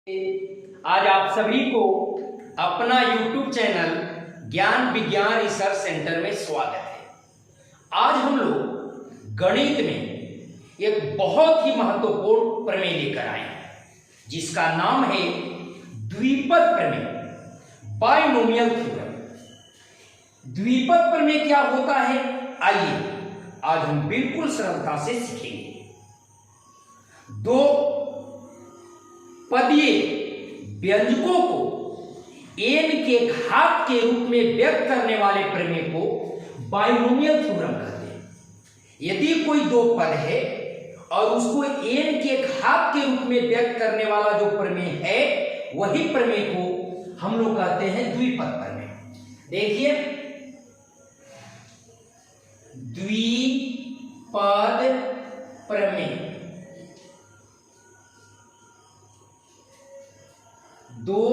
आज आप सभी को अपना YouTube चैनल ज्ञान विज्ञान रिसर्च सेंटर में स्वागत है। आज हम लोग गणित में एक बहुत ही महत्वपूर्ण प्रमेय लेकर आए हैं जिसका नाम है द्विपद प्रमेय, बाइनोमियल थ्योरम। द्विपद प्रमेय क्या होता है, आइए आज हम बिल्कुल सरलता से सीखेंगे। दो पदीय व्यंजकों को n के घात के रूप में व्यक्त करने वाले प्रमेय को बाइनोमियल थ्योरम कहते हैं। यदि कोई दो पद है और उसको n के घात के रूप में व्यक्त करने वाला जो प्रमेय है वही प्रमेय को हम लोग कहते हैं द्विपद प्रमेय। देखिए, द्विपद प्रमेय दो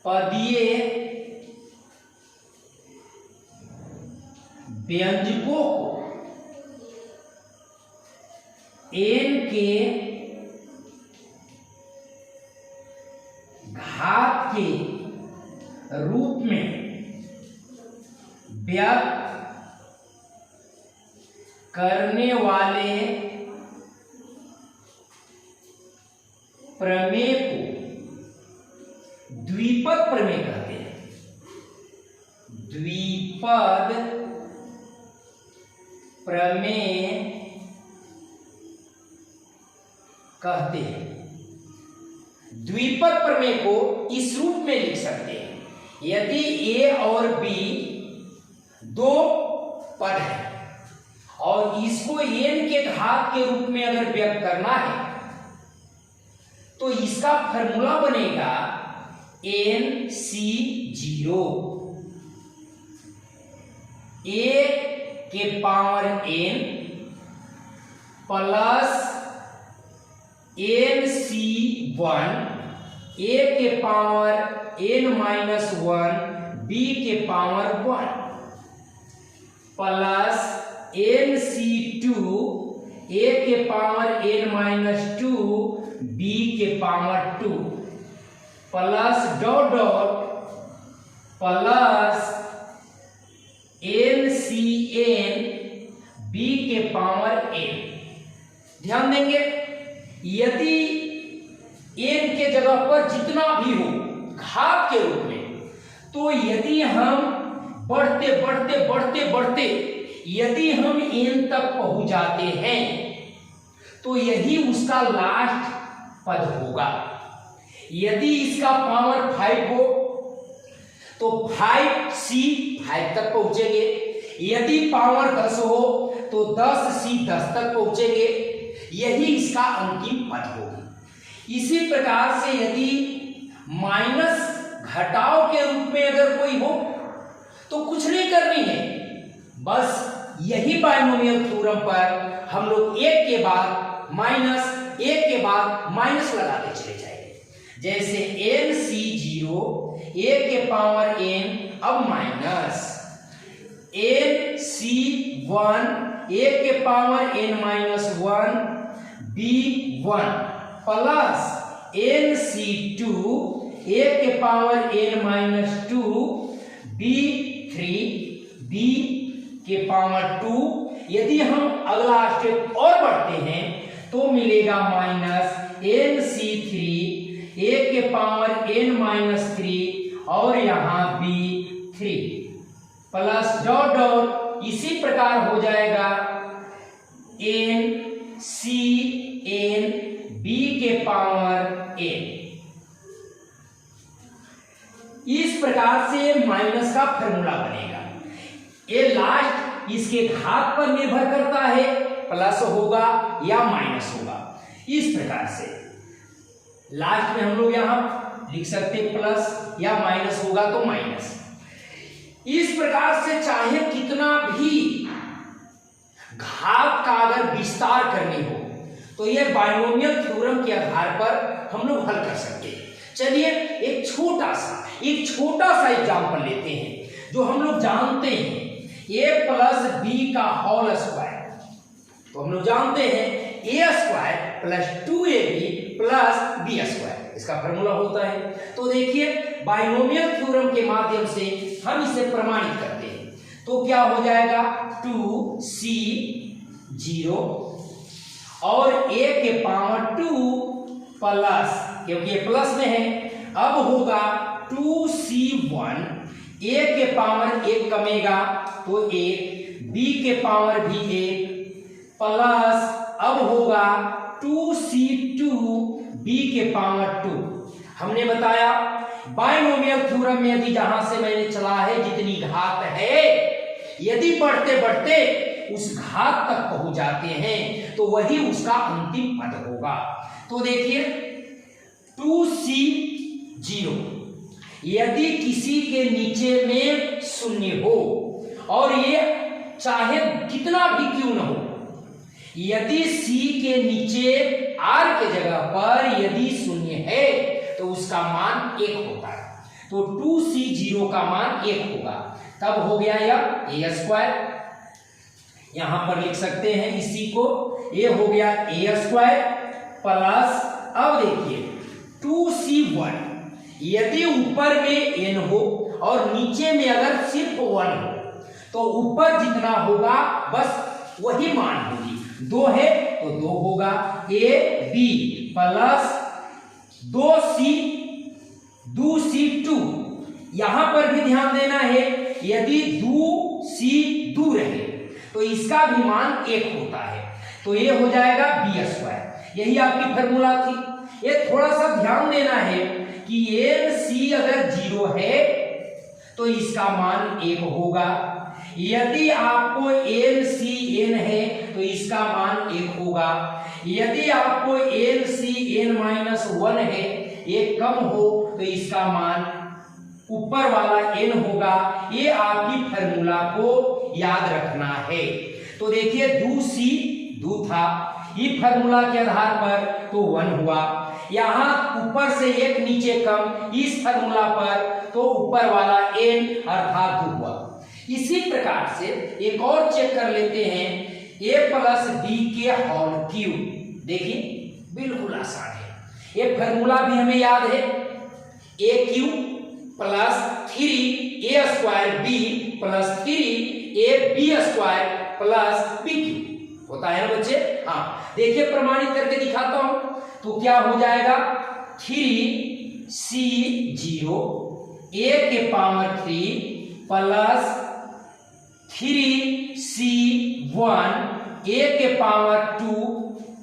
पदीय व्यंजकों को n के घात के रूप में व्यक्त करने वाले प्रमेय को द्विपद प्रमेय कहते हैं। द्विपद प्रमेय कहते हैं। द्विपद प्रमेय को इस रूप में लिख सकते हैं, यदि a और b दो पद है और इसको n के घात के रूप में अगर व्यक्त करना है तो इसका फॉर्मूला बनेगा NC0, a के power n plus NC1, a के पावर n-1 b के पावर 1 प्लस NC2, a के पावर n-2 b के power 2 plus dot dot plus NCN b के पावर n। ध्यान देंगे, यदि n के जगह पर जितना भी हो घात के रूप में, तो यदि हम बढ़ते बढ़ते बढ़ते बढ़ते यदि हम n तक पहुंच जाते हैं तो यही उसका लास्ट पद होगा। यदि इसका पावर 5 हो तो 5c 5 तक पहुंचेंगे, यदि पावर 10 हो तो 10c 10 तक पहुंचेंगे, यही इसका अंतिम पद होगा। इसी प्रकार से यदि माइनस घटाव के रूप में अगर कोई हो तो कुछ नहीं करनी है, बस यही बाइनोमियल थ्योरम पर हम लोग एक के बाद माइनस एक के बाद माइनस लगाते चले जाएंगे। जैसे NC0 a के पावर n, अब माइनस NC1 a के power n-1 b1 plus NC2 a के पावर n-2 b3 b के पावर 2। यदि हम अगला स्टेप और बढ़ते हैं तो मिलेगा माइनस NC3 a के पावर n-3 और यहाँ b3 प्लस डॉट डॉट, इसी प्रकार हो जाएगा NCN b के पावर n। इस प्रकार से माइनस का फॉर्मूला बनेगा। ये लास्ट इसके घात पर निर्भर करता है, प्लस होगा या माइनस होगा। इस प्रकार से लास्ट में हम लोग यहां लिख सकते हैं प्लस या माइनस होगा तो माइनस। इस प्रकार से चाहे कितना भी घात का अगर विस्तार करनी हो तो यह बाइनोमियल थ्योरम के आधार पर हम लोग हल कर सकते हैं। चलिए एक छोटा सा एग्जांपल लेते हैं जो हम लोग जानते हैं, a प्लस b का होल स्क्वायर। तो हम लोग जानते हैं a square plus 2ab plus b square, इसका फॉर्मूला होता है। तो देखिए बाइनोमियल थ्योरम के माध्यम से हम इसे प्रमाणित करते हैं। तो क्या हो जाएगा 2c 0 और a के पावर 2 प्लस, क्योंकि ये प्लस में है, अब होगा 2c1, a के पावर 1 कमेगा तो 1, b के पावर भी 1 प्लस अब होगा 2c2 b के पावर 2। हमने बताया बाइनोमियल थ्योरम में यदि जहां से मैंने चला है जितनी घात है, यदि बढ़ते बढ़ते उस घात तक पहुंच जाते हैं तो वही उसका अंतिम पद होगा। तो देखिए 2c0 यदि किसी के नीचे में शून्य हो और ये चाहे कितना भी क्यों न हो, यदि c के नीचे r के जगह पर यदि शून्य है तो उसका मान 1 होता है। तो 2c0 का मान 1 होगा, तब हो गया यह a स्क्वायर, यहां पर लिख सकते हैं इसी को, ये हो गया a स्क्वायर प्लस अब देखिए 2c1 यदि ऊपर में n हो और नीचे में अगर सिर्फ 1 हो तो ऊपर जितना होगा बस वही मान होगी, 2 है तो 2 होगा, a b प्लस 2c2। यहां पर भी ध्यान देना है, यदि 2c दूर है तो इसका भी मान 1 होता है, तो ये हो जाएगा बी स्क्वायर। यही आपकी फॉर्मूला थी। ये थोड़ा सा ध्यान देना है कि c अगर 0 है तो इसका मान 1 होगा, यदि आपको n है तो इसका मान 1 होगा, यदि आपको n-1 है, एक कम हो तो इसका मान ऊपर वाला n होगा। ये आपकी फॉर्मूला को याद रखना है। तो देखिए 2c 2 था, ये फॉर्मूला के आधार पर तो 1 हुआ, यहां ऊपर से 1 नीचे कम, इस फॉर्मूला पर तो ऊपर वाला n अर्थात 2 हुआ। इसी प्रकार से एक और चेक कर लेते हैं, a प्लस b के होल क्यूब। देखिए बिल्कुल आसान है, ये फॉर्मूला भी हमें याद है, a cube plus 3a square b plus 3ab square plus b cube होता है ना बच्चे। हाँ देखिए प्रमाणित करके दिखाता हूं, तो क्या हो जाएगा 3c0 a के पावर 3 प्लस 3c1 a के पावर 2,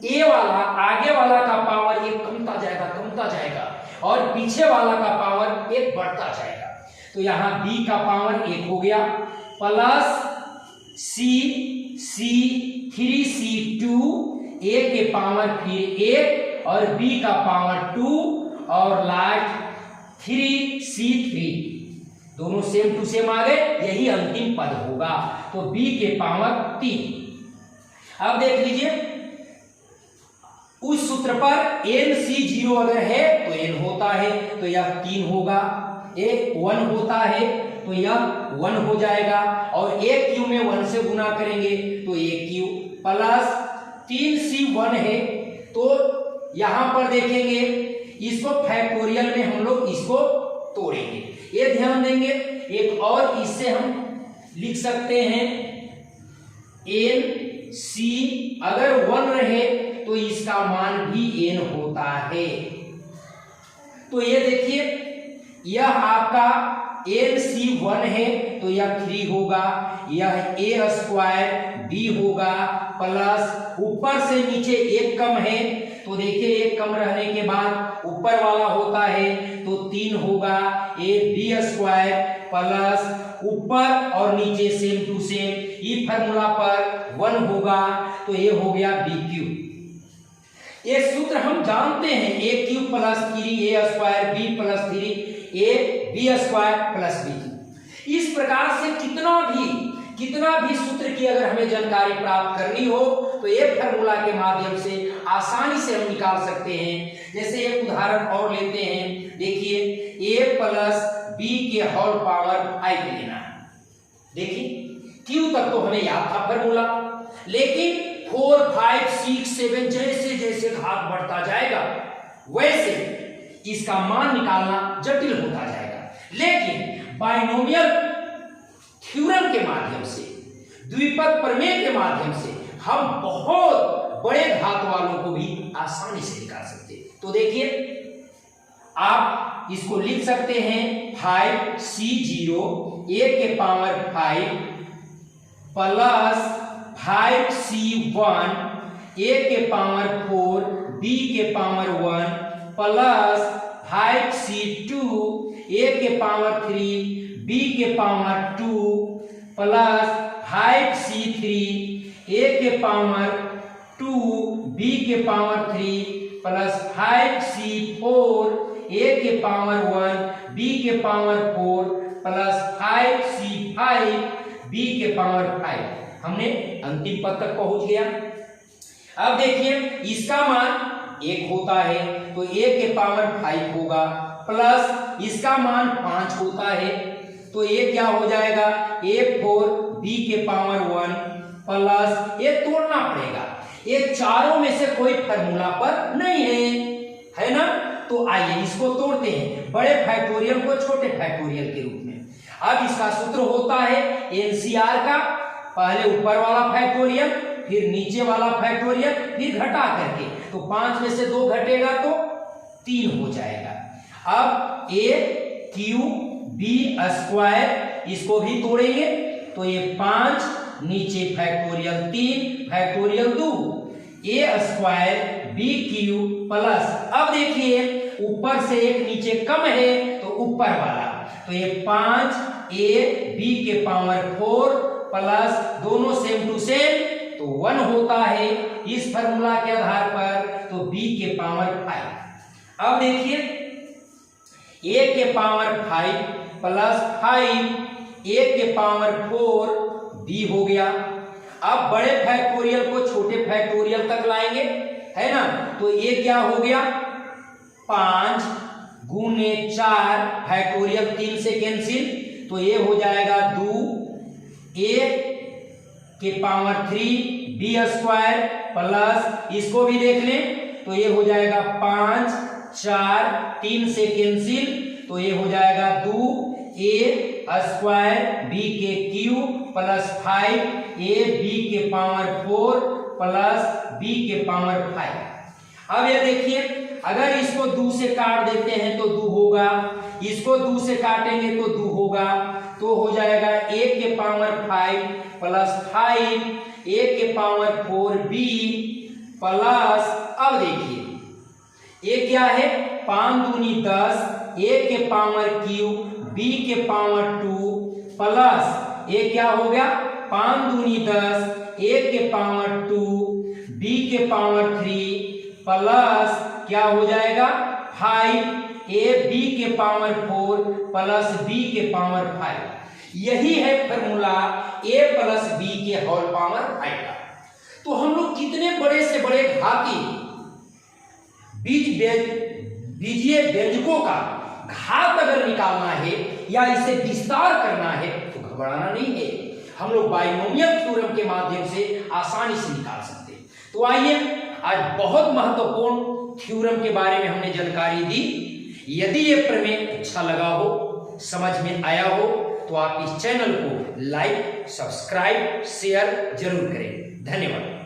a वाला आगे वाला का पावर 1 कमता जाएगा और पीछे वाला का पावर 1 बढ़ता जाएगा, तो यहां b का पावर 1 हो गया प्लस 3c2 a के पावर फिर 1 और b का पावर 2 और लास्ट 3c3, दोनों सेम टू सेम आ गए, यही अंतिम पद होगा। तो b के पावर 3। अब देख लीजिए उस सूत्र पर n-0 अगर है तो n होता है तो यह 3 होगा, a 1 होता है तो यह 1 हो जाएगा और a क्यू में 1 से गुना करेंगे तो a क्यू प्लस 3c1 है, तो यहां पर देखेंगे इसको फैक्टोरियल में हम लोग इसको तोड़ेंगे, ये ध्यान देंगे। एक और इससे हम लिख सकते हैं n-c अगर 1 रहे तो इसका मान भी n होता है। तो ये देखिए यह आपका n-c1 है तो यह 3 होगा, यह a स्क्वायर b होगा प्लस ऊपर से नीचे 1 कम है, तो देखिए 1 कम रहने के बाद ऊपर वाला होता है तो 3 होगा, a b स्क्वायर प्लस ऊपर और नीचे सेम टू सेम, ये फॉर्मूला पर 1 होगा तो ये हो गया b क्यूब। ये सूत्र हम जानते हैं a cube plus 3a square b plus 3a b square plus b। इस प्रकार से कितना भी सूत्र की अगर हमें जानकारी प्राप्त करनी हो तो ये फॉर्मूला के माध्यम से आसानी से हम निकाल सकते हैं। जैसे एक उदाहरण और लेते हैं, देखिए a प्लस b के होल पावर 5 लेना है। देखिए q तक तो हमें याद था फॉर्मूला, लेकिन 4, 5, 6, 7 जैसे जैसे घात बढ़ता जाएगा वैसे इसका मान निकालना जटिल होता जाएगा। लेकिन बाइनोमियल थ्योरम के माध्यम से, द्विपद प्रमेय के माध्यम से हम बहुत बड़े घात वालों को भी आसानी से निकाल सकते हैं। तो देखिए आप इसको लिख सकते हैं 5c0 a के पावर 5 प्लस 5c1 a के पावर 4 b के पावर 1 प्लस 5c2 a के पावर 3 b के पावर 2 प्लस 5c3 a के पावर 2 b के पावर 3 प्लस 5c4 a के पावर 1 b के पावर 4 प्लस 5c5 b के पावर 5। हमने अंतिम पद तक पहुंच गया। अब देखिए इसका मान 1 होता है तो a के पावर 5 होगा, प्लस इसका मान 5 होता है तो ये क्या हो जाएगा a4 b के पावर 1 प्लस ये तोड़ना पड़ेगा, ये चारों में से कोई फार्मूला पर नहीं है ना। तो आइए इसको तोड़ते हैं, बड़े फैक्टोरियल को छोटे फैक्टोरियल के रूप में। अब इसका सूत्र होता है एनसीआर का, पहले ऊपर वाला फैक्टोरियल फिर नीचे वाला फैक्टोरियल फिर घटा करके, तो 5 में से 2 घटेगा तो 3 हो जाएगा। अब a क्यू बी स्क्वायर इसको भी तोड़ेंगे तो ये 5 नीचे factorial 3 factorial 2 a square B Q plus, अब देखिए ऊपर से एक नीचे कम है तो ऊपर वाला, तो ये 5 a b के पावर 4 प्लस दोनों सेम टू सेम तो 1 होता है इस फार्मूला के आधार पर, तो b के पावर 5। अब देखिए a के पावर 5 प्लस 5 a के पावर 4 b हो गया। अब बड़े फैक्टोरियल को छोटे फैक्टोरियल तक लाएंगे है ना, तो ये क्या हो गया 5 गुने 4 फैक्टोरियल 3 से कैंसिल, तो ये हो जाएगा 2 a के पावर 3 b स्क्वायर प्लस इसको भी देख लें तो ये हो जाएगा 5 4 3 से कैंसिल, तो ये हो जाएगा 2 a स्क्वायर b के क्यू प्लस 5 a b के पावर 4 प्लस b के पावर 5। अब ये देखिए अगर इसको 2 से काट देते हैं तो 2 होगा, इसको 2 से काटेंगे तो 2 होगा, तो हो जाएगा a के पावर 5 प्लस 5 a के पावर 4b प्लस, अब देखिए ये क्या है 5 दूनी 10 a के पावर क्यूब b के पावर 2 प्लस ये क्या हो गया 5 दूनी 10 a के पावर 2 b के पावर 3 प्लस क्या हो जाएगा 5 a b के पावर 4 प्लस b के पावर 5। यही है फॉर्मूला a प्लस b के होल पावर 5 का। तो हम लोग कितने बड़े से बड़े घाती बीजीय व्यंजकों का घात अगर निकालना है या इसे विस्तार करना है तो घबराना नहीं है, हम लोग बाइनोमियल थ्योरम के माध्यम से आसानी से निकाल सकते हैं। तो आइए आज बहुत महत्वपूर्ण थ्योरम के बारे में हमने जानकारी दी। यदि ये प्रमेय अच्छा लगा हो, समझ में आया हो, तो आप इस चैनल को लाइक, सब्सक्राइब, शेयर जरूर करें। धन्यवाद।